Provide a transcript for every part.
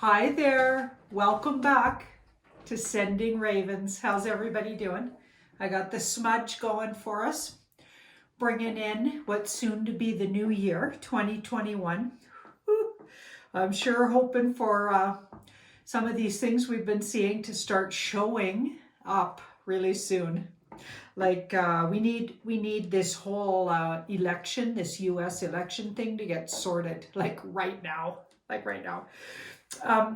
Hi there, welcome back to Sending Ravens. How's everybody doing? I got the smudge going for us, bringing in what's soon to be the new year, 2021. Whew. I'm sure hoping for some of these things we've been seeing to start showing up really soon. Like we need this whole election, this U.S. election thing to get sorted, like right now.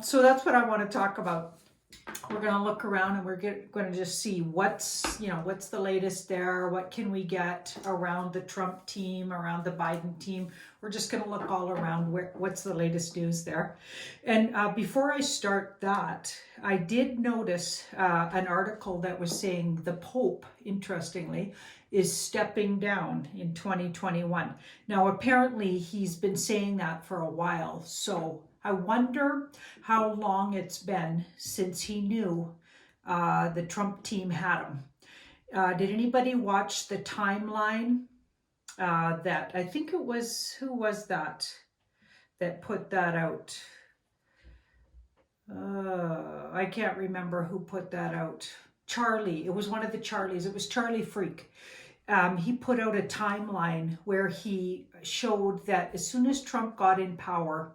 So that's what I want to talk about. We're going to look around and we're going to just see what's the latest there. What can we get around the Trump team, around the Biden team? We're just going to look all around what's the latest news there. And before I start that, I did notice an article that was saying the Pope, interestingly, is stepping down in 2021. Now, apparently he's been saying that for a while. So I wonder how long it's been since he knew the Trump team had him. Did anybody watch the timeline? That I think it was, who was that put that out? I can't remember who put that out. Charlie, it was one of the Charlies. It was Charlie Freak. He put out a timeline where he showed that as soon as Trump got in power,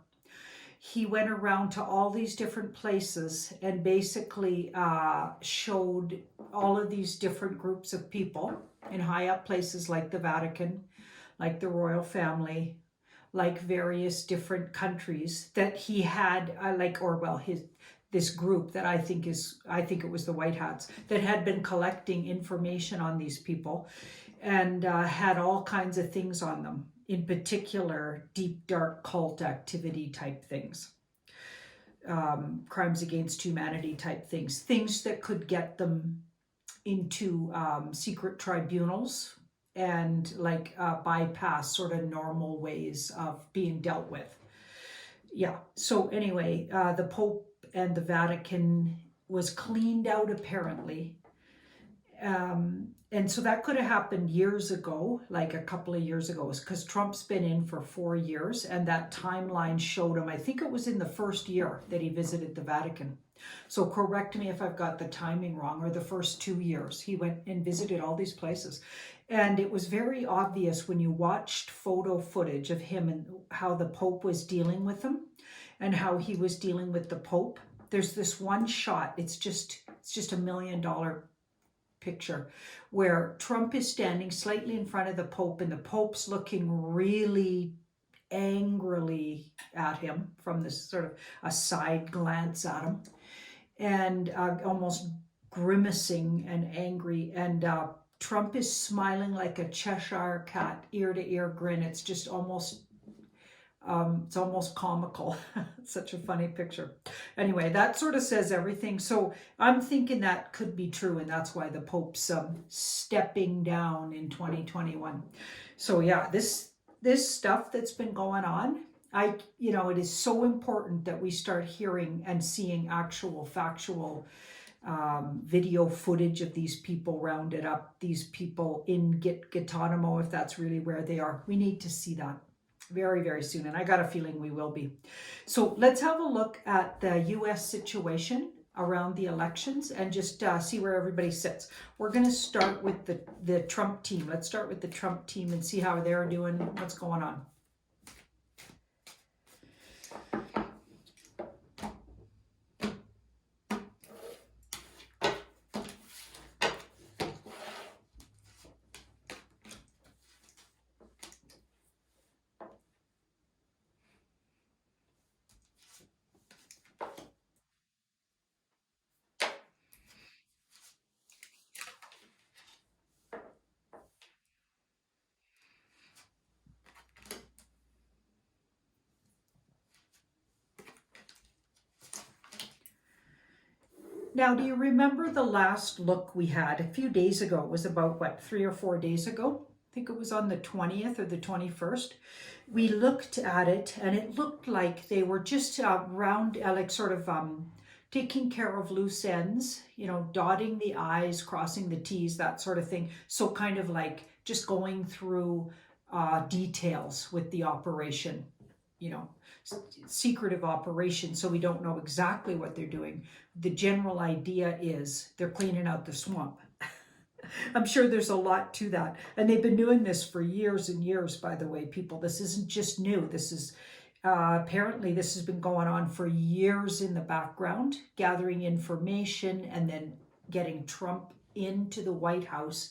he went around to all these different places and basically showed all of these different groups of people in high up places like the Vatican, like the royal family, like various different countries that he had, this group that I think it was the White Hats that had been collecting information on these people and had all kinds of things on them. In particular, deep, dark cult activity type things, crimes against humanity type things that could get them into secret tribunals and bypass sort of normal ways of being dealt with. Yeah, so anyway, the Pope and the Vatican was cleaned out apparently. And so that could have happened years ago, like a couple of years ago, because Trump's been in for 4 years and that timeline showed him, I think it was in the first year that he visited the Vatican. So correct me if I've got the timing wrong, or the first 2 years. He went and visited all these places. And it was very obvious when you watched photo footage of him and how the Pope was dealing with him and how he was dealing with the Pope. There's this one shot, it's just $1 million picture where Trump is standing slightly in front of the Pope and the Pope's looking really angrily at him from this sort of a side glance at him and almost grimacing and angry, and Trump is smiling like a Cheshire cat, ear to ear grin. It's just almost it's almost comical. It's such a funny picture. Anyway, that sort of says everything. So I'm thinking that could be true, and that's why the Pope's stepping down in 2021. So yeah, this stuff that's been going on, it is so important that we start hearing and seeing actual factual video footage of these people rounded up, these people in Guantanamo, if that's really where they are. We need to see that very, very soon, and I got a feeling we will be. So let's have a look at the U.S. situation around the elections and just see where everybody sits. We're going to start with the Trump team. Let's start with the Trump team and see how they're doing, what's going on. Now, do you remember the last look we had a few days ago? It was about, 3 or 4 days ago? I think it was on the 20th or the 21st. We looked at it and it looked like they were just taking care of loose ends, dotting the I's, crossing the T's, that sort of thing. So kind of like just going through details with the operation. you know, secretive operation, so we don't know exactly what they're doing. The general idea is they're cleaning out the swamp. I'm sure there's a lot to that. And they've been doing this for years and years, by the way, people. This isn't just new. This is apparently this has been going on for years in the background, gathering information and then getting Trump into the White House,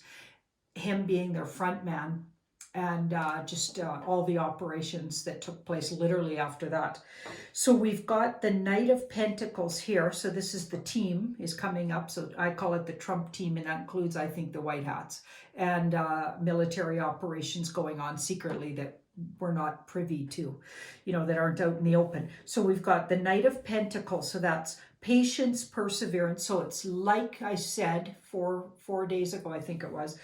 him being their front man, and just all the operations that took place literally after that. So we've got the Knight of Pentacles here. So this is the team is coming up. So I call it the Trump team, and that includes, I think, the White Hats and military operations going on secretly that we're not privy to, you know, that aren't out in the open. So we've got the Knight of Pentacles. So that's patience, perseverance. So it's like I said four days ago, I think it was,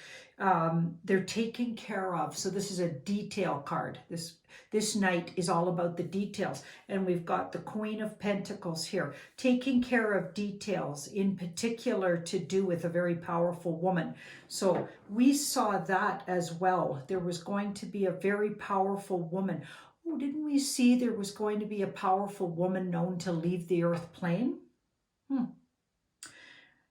they're taken care of. So this is a detail card. This Knight is all about the details. And we've got the Queen of Pentacles here, taking care of details, in particular to do with a very powerful woman. So we saw that as well. There was going to be a very powerful woman. Oh, didn't we see there was going to be a powerful woman known to leave the earth plane?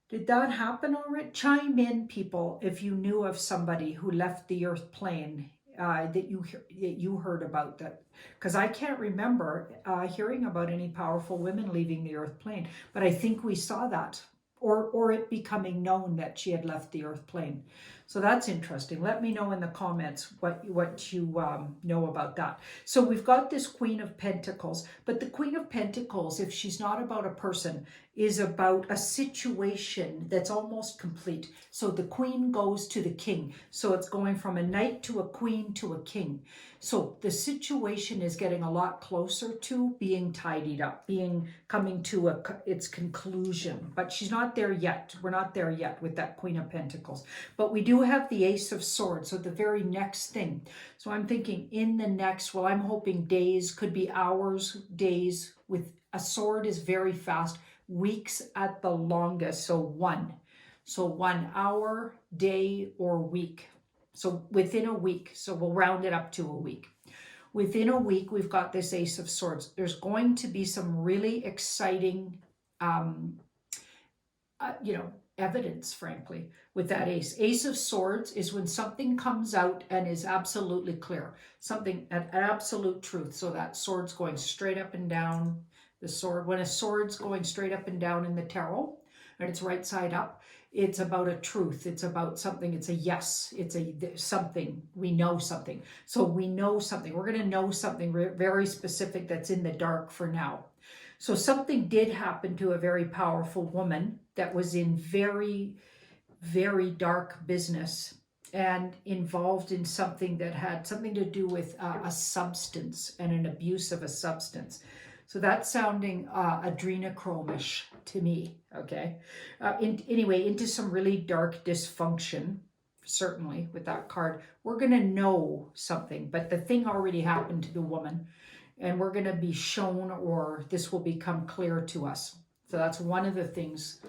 Did that happen already? Chime in, people, if you knew of somebody who left the earth plane that you heard about that. Because I can't remember hearing about any powerful women leaving the earth plane. But I think we saw that. Or it becoming known that she had left the earth plane. So that's interesting. Let me know in the comments what you know about that. So we've got this Queen of Pentacles, but the Queen of Pentacles, if she's not about a person, is about a situation that's almost complete. So the Queen goes to the King. So it's going from a knight to a queen to a king. So the situation is getting a lot closer to being tidied up, coming to its conclusion. But she's not there yet. We're not there yet with that Queen of Pentacles. But we do have the Ace of Swords, so the very next thing. So I'm thinking in the next, well, I'm hoping days, could be hours, days. With a sword is very fast, weeks at the longest, so 1. So 1 hour, day, or week. So within a week, so we'll round it up to a week. Within a week, we've got this Ace of Swords. There's going to be some really exciting, evidence, frankly, with that ace. Ace of Swords is when something comes out and is absolutely clear. Something, an absolute truth. So that sword's going straight up and down. The sword, when a sword's going straight up and down in the tarot, and it's right side up, it's about a truth. It's about something. It's a yes. It's a something. We know something. So we know something. We're going to know something very specific that's in the dark for now. So something did happen to a very powerful woman that was in very, very dark business and involved in something that had something to do with a substance and an abuse of a substance. So that's sounding adrenochrome-ish to me, okay? Anyway, into some really dark dysfunction, certainly, with that card. We're going to know something, but the thing already happened to the woman, and we're going to be shown, or this will become clear to us. So that's one of the things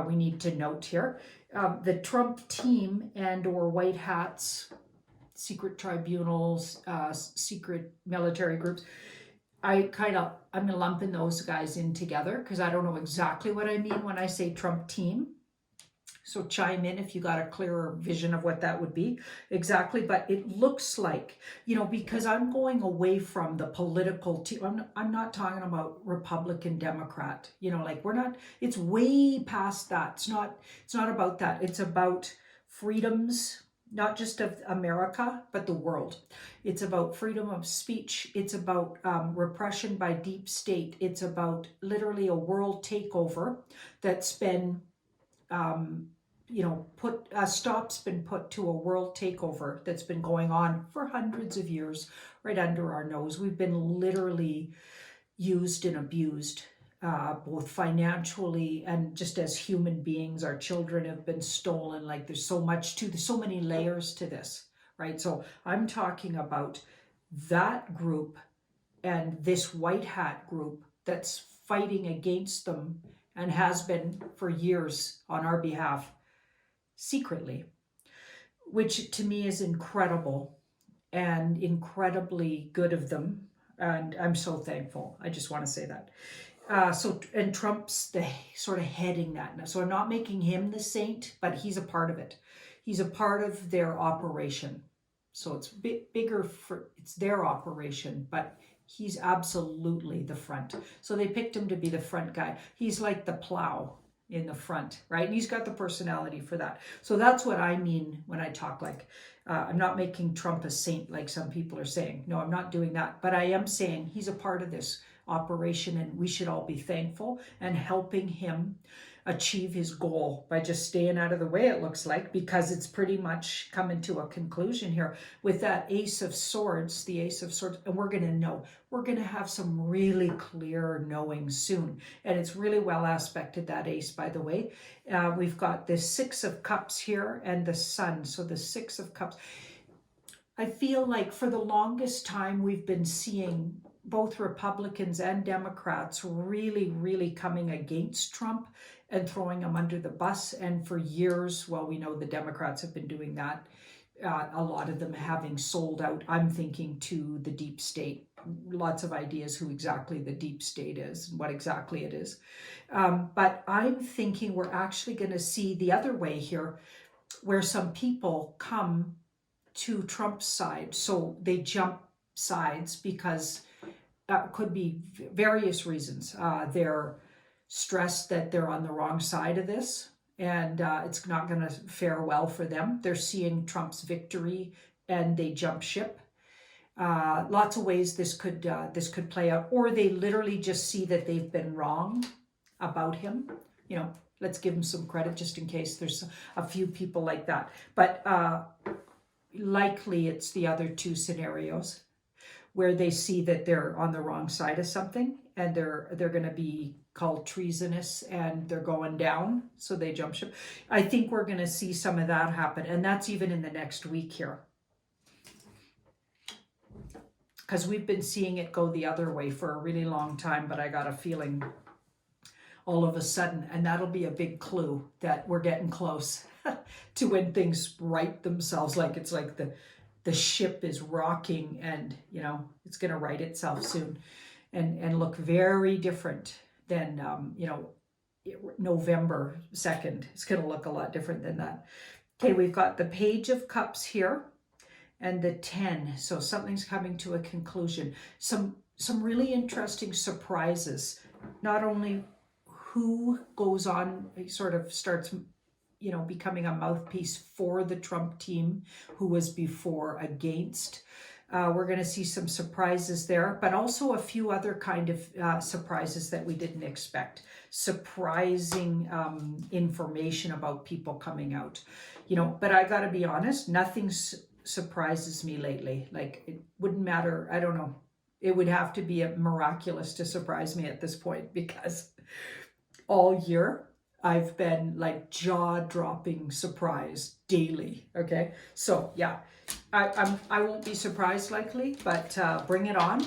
we need to note here. The Trump team and or White Hats, secret tribunals, secret military groups, I'm going to lump in those guys in together because I don't know exactly what I mean when I say Trump team. So chime in if you got a clearer vision of what that would be exactly. But it looks like, because I'm going away from the political team. I'm not talking about Republican, Democrat, we're not, it's way past that. It's not about that. It's about freedoms, not just of America, but the world. It's about freedom of speech. It's about repression by deep state. It's about literally a world takeover that's been, a stop's been put to a world takeover that's been going on for hundreds of years right under our nose. We've been literally used and abused, both financially and just as human beings. Our children have been stolen. There's so many layers to this, right? So I'm talking about that group and this white hat group that's fighting against them and has been for years on our behalf secretly, which to me is incredible and incredibly good of them. And I'm so thankful. I just want to say that. And Trump's the sort of heading that now. So I'm not making him the saint, but he's a part of it. He's a part of their operation. So it's bigger for, it's their operation, but he's absolutely the front. So they picked him to be the front guy. He's like the plow in the front, right? And he's got the personality for that. So that's what I mean when I talk like, I'm not making Trump a saint like some people are saying. No, I'm not doing that. But I am saying he's a part of this operation and we should all be thankful and helping him achieve his goal by just staying out of the way, it looks like, because it's pretty much coming to a conclusion here with that Ace of Swords, the Ace of Swords, and we're going to know. We're going to have some really clear knowing soon, and it's really well aspected, that Ace, by the way. We've got the Six of Cups here and the Sun, so the Six of Cups. I feel like for the longest time we've been seeing both Republicans and Democrats really, really coming against Trump and throwing him under the bus. And for years, well, we know the Democrats have been doing that. A lot of them having sold out, I'm thinking, to the deep state. Lots of ideas who exactly the deep state is and what exactly it is. But I'm thinking we're actually going to see the other way here, where some people come to Trump's side. So they jump sides because could be various reasons. They're stressed that they're on the wrong side of this and it's not going to fare well for them. They're seeing Trump's victory and they jump ship. Lots of ways this could play out, or they literally just see that they've been wrong about him. You know, let's give him some credit just in case there's a few people like that. But likely it's the other two scenarios where they see that they're on the wrong side of something and they're going to be called treasonous and they're going down, so they jump ship. I think we're going to see some of that happen, and that's even in the next week here. Because we've been seeing it go the other way for a really long time, but I got a feeling all of a sudden, and that'll be a big clue that we're getting close to when things right themselves, like it's like the ship is rocking and, you know, it's going to right itself soon and look very different than, you know, November 2nd. It's going to look a lot different than that. Okay, we've got the Page of Cups here and the 10. So something's coming to a conclusion. Some really interesting surprises. Not only who goes on, sort of starts, you know, becoming a mouthpiece for the Trump team, who was before against. We're going to see some surprises there, but also a few other kind of surprises that we didn't expect. Surprising information about people coming out, you know, but I got to be honest, nothing surprises me lately. Like, it wouldn't matter. I don't know. It would have to be a miraculous to surprise me at this point, because all year I've been like jaw-dropping surprised daily. Okay, so yeah, I won't be surprised likely, but bring it on.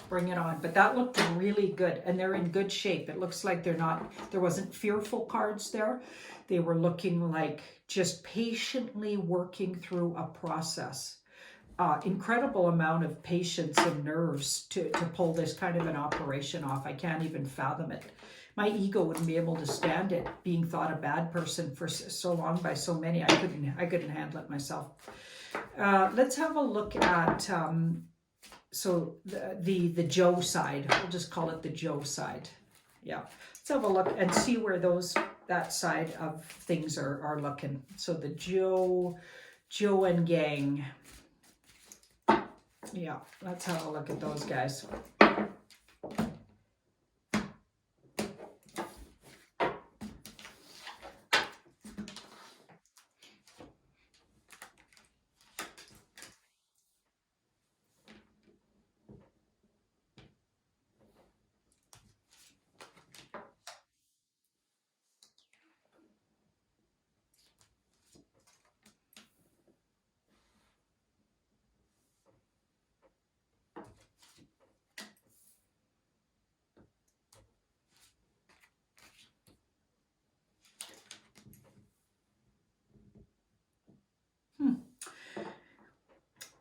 But that looked really good, and they're in good shape. It looks like there wasn't fearful cards there. They were looking like just patiently working through a process. Incredible amount of patience and nerves to pull this kind of an operation off. I can't even fathom it. My ego wouldn't be able to stand it, being thought a bad person for so long by so many. I couldn't handle it myself. Let's have a look at so the Joe side. We'll just call it the Joe side. Yeah, let's have a look and see where that side of things are looking. So the Joe and gang. Yeah, let's have a look at those guys.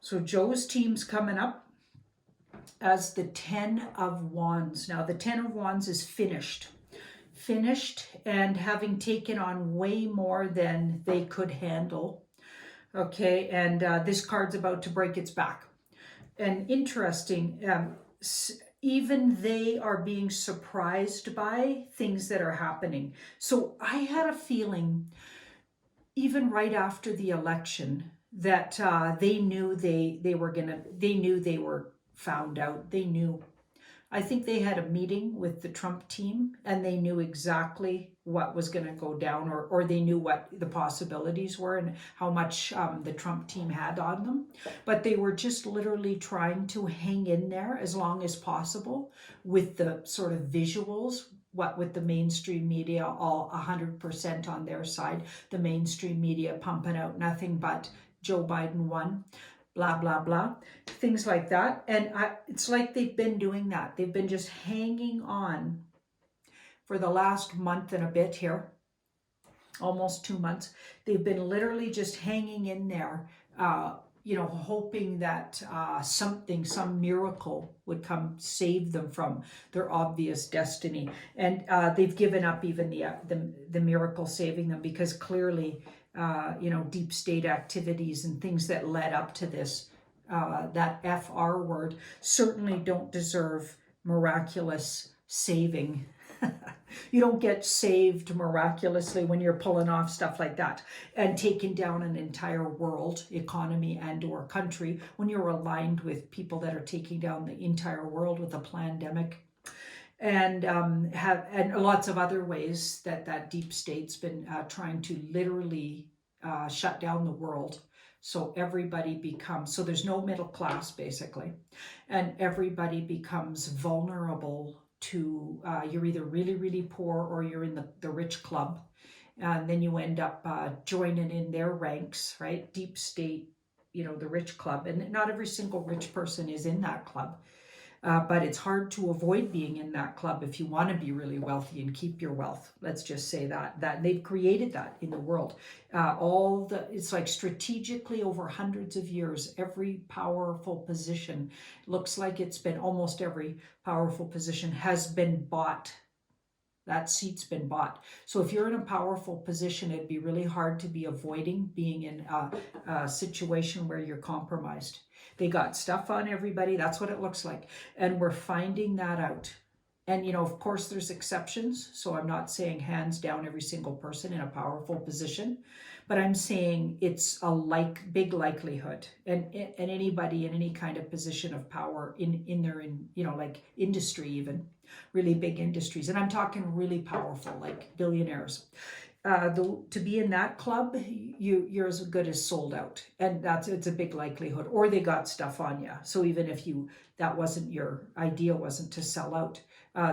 So Joe's team's coming up. as the Ten of Wands. Now, the Ten of Wands is finished and having taken on way more than they could handle. Okay, and this card's about to break its back. And interesting, even they are being surprised by things that are happening. So I had a feeling, even right after the election, that they knew they were found out. They knew. I think they had a meeting with the Trump team and they knew exactly what was going to go down, or they knew what the possibilities were and how much the Trump team had on them. But they were just literally trying to hang in there as long as possible with the sort of visuals, what with the mainstream media all 100% on their side, the mainstream media pumping out nothing but Joe Biden won, blah, blah, blah, things like that. And it's like they've been doing that. They've been just hanging on for the last month and a bit here, almost 2 months. They've been literally just hanging in there, hoping that some miracle would come save them from their obvious destiny. And they've given up even the miracle saving them, because clearly, deep state activities and things that led up to this, that FR word, certainly don't deserve miraculous saving. You don't get saved miraculously when you're pulling off stuff like that and taking down an entire world economy and or country, when you're aligned with people that are taking down the entire world with a pandemic. And lots of other ways that deep state's been trying to literally shut down the world. So so there's no middle class basically, and everybody becomes vulnerable to, you're either really, really poor or you're in the rich club. And then you end up joining in their ranks, right? Deep state, the rich club. And not every single rich person is in that club. But it's hard to avoid being in that club if you want to be really wealthy and keep your wealth. Let's just say that they've created that in the world. It's like strategically over hundreds of years, every powerful position, looks like it's been, almost every powerful position has been bought. That seat's been bought. So if you're in a powerful position, it'd be really hard to be avoiding being in a situation where you're compromised. They got stuff on everybody. That's what it looks like. And we're finding that out. And, of course, there's exceptions. So I'm not saying hands down every single person in a powerful position, but I'm saying it's a big likelihood. And anybody in any kind of position of power in their industry, even really big industries. And I'm talking really powerful, like billionaires. To be in that club, you're as good as sold out, and it's a big likelihood. Or they got stuff on you. So even if that wasn't your idea, wasn't to sell out,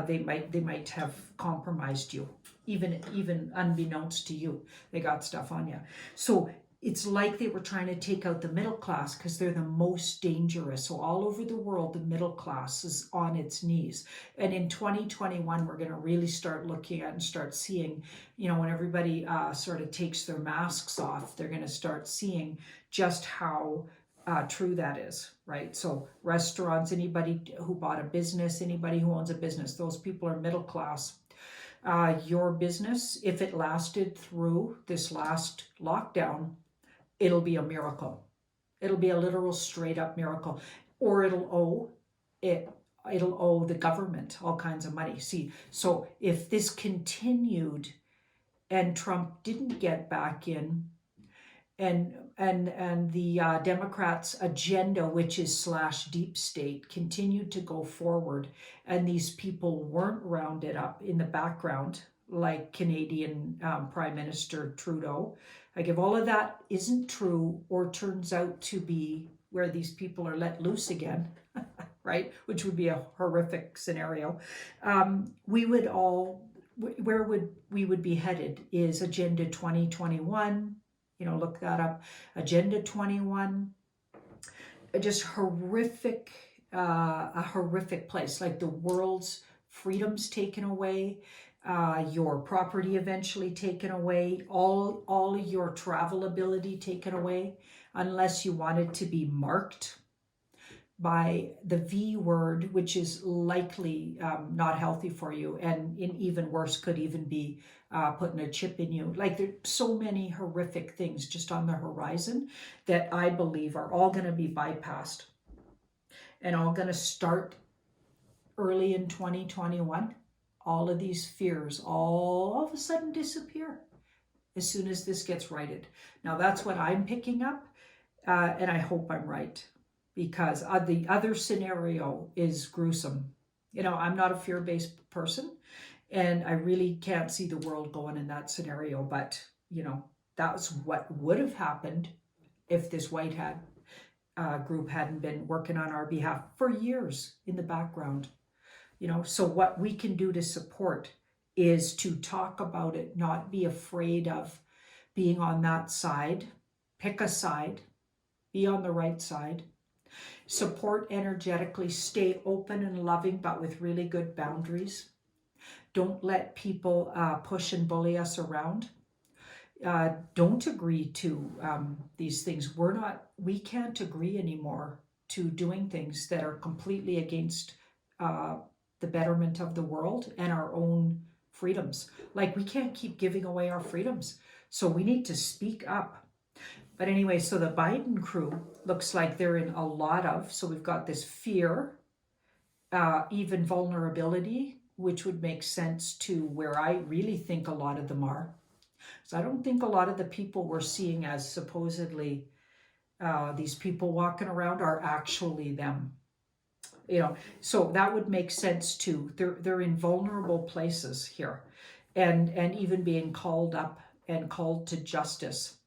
they might have compromised you, even unbeknownst to you. They got stuff on you. So it's like they were trying to take out the middle class because they're the most dangerous. So all over the world, the middle class is on its knees. And in 2021, we're going to really start looking at and start seeing, when everybody sort of takes their masks off, they're going to start seeing just how true that is, right? So restaurants, anybody who bought a business, anybody who owns a business, those people are middle class. Your business, if it lasted through this last lockdown, it'll be a miracle. It'll be a literal straight up miracle. Or it'll owe the government all kinds of money. See, so if this continued and Trump didn't get back in, and the Democrats' agenda, which is / deep state, continued to go forward, and these people weren't rounded up in the background like Canadian Prime Minister Trudeau, like if all of that isn't true or turns out to be where these people are let loose again, right, which would be a horrific scenario, we would be headed is Agenda 2021. Look that up. Agenda 21. Just horrific, a horrific place. Like the world's freedoms taken away, your property eventually taken away, all your travel ability taken away, unless you wanted to be marked by the V word, which is likely not healthy for you, and even worse, could even be putting a chip in you. Like, there's so many horrific things just on the horizon that I believe are all going to be bypassed and all going to start early in 2021. All of these fears all of a sudden disappear as soon as this gets righted. Now, that's what I'm picking up, and I hope I'm right, because the other scenario is gruesome. You know, I'm not a fear-based person, and I really can't see the world going in that scenario, but, you know, that's what would have happened if this white hat group hadn't been working on our behalf for years in the background. You know, so what we can do to support is to talk about it, not be afraid of being on that side. Pick a side, be on the right side. Support energetically, stay open and loving, but with really good boundaries. Don't let people push and bully us around. Don't agree to these things. We can't agree anymore to doing things that are completely against the betterment of the world and our own freedoms. Like, we can't keep giving away our freedoms. So we need to speak up. But anyway, so the Biden crew looks like they're in a lot of, so we've got this fear, even vulnerability, which would make sense to where I really think a lot of them are. So I don't think a lot of the people we're seeing as supposedly these people walking around are actually them. You know, so that would make sense too. They're in vulnerable places here, and even being called up and called to justice.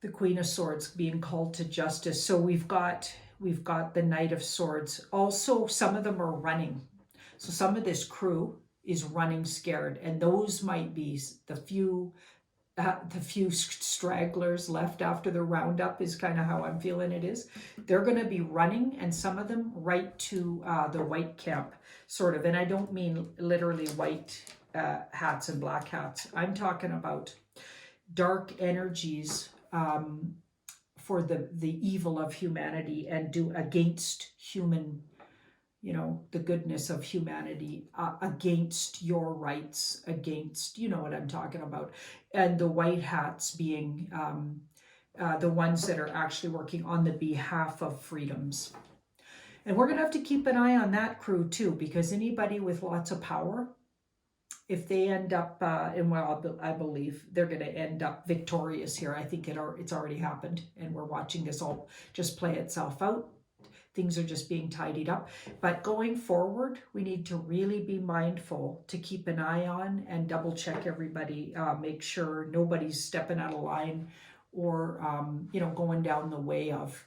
The Queen of Swords being called to justice. So we've got the Knight of Swords. Also, some of them are running. So some of this crew is running scared, and those might be the few stragglers left after the roundup, is kind of how I'm feeling it is. They're going to be running, and some of them right to the white camp, sort of. And I don't mean literally white hats and black hats. I'm talking about dark energies for the evil of humanity, and do against human, you know, the goodness of humanity, against your rights, against, you know what I'm talking about. And the white hats being the ones that are actually working on the behalf of freedoms. And we're going to have to keep an eye on that crew too, because anybody with lots of power, if they end up, and well, I believe they're going to end up victorious here. I think it's already happened, and we're watching this all just play itself out. Things are just being tidied up. But going forward, we need to really be mindful to keep an eye on and double check everybody, make sure nobody's stepping out of line or, you know, going down the way of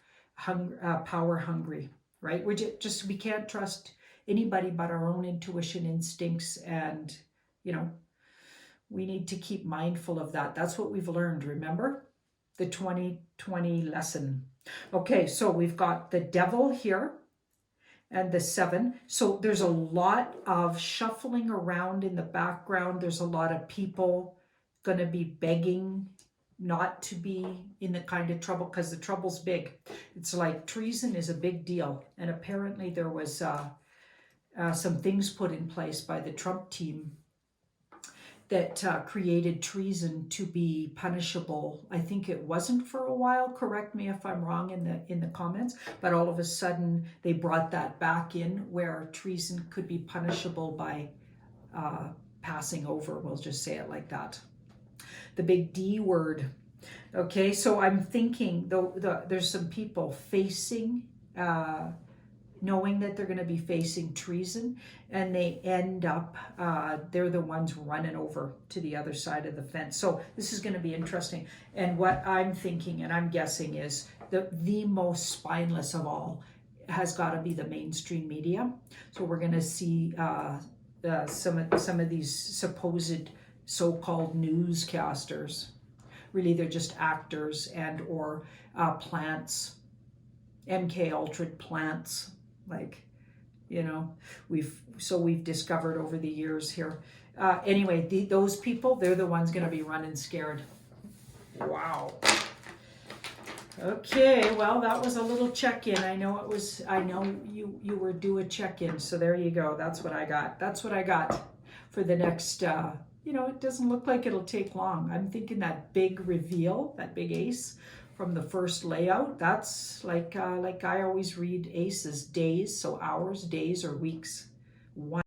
power hungry, right? We can't trust anybody but our own intuition, instincts, and, you know, we need to keep mindful of that. That's what we've learned, remember? The 2020 lesson. Okay, so we've got the Devil here and the 7. So there's a lot of shuffling around in the background. There's a lot of people going to be begging not to be in the kind of trouble, because the trouble's big. It's like treason is a big deal. And apparently there was some things put in place by the Trump team that created treason to be punishable. I think it wasn't for a while. Correct me if I'm wrong in the comments. But all of a sudden they brought that back in, where treason could be punishable by passing over. We'll just say it like that. The big D word. Okay, so I'm thinking there's some people facing, knowing that they're going to be facing treason, and they end up, they're the ones running over to the other side of the fence. So this is going to be interesting. And what I'm thinking and I'm guessing is the most spineless of all has got to be the mainstream media. So we're going to see some of these supposed so-called newscasters. Really, they're just actors and or plants, MK Ultra plants. Like, you know, we've discovered over the years here. Anyway, those people, they're the ones going to be running scared. Wow. Okay, well, that was a little check-in. I know it was, I know you were due a check-in, so there you go. That's what I got. That's what I got for the next, you know, it doesn't look like it'll take long. I'm thinking that big reveal, that big ace from the first layout, that's like I always read aces, days, so hours, days, or weeks.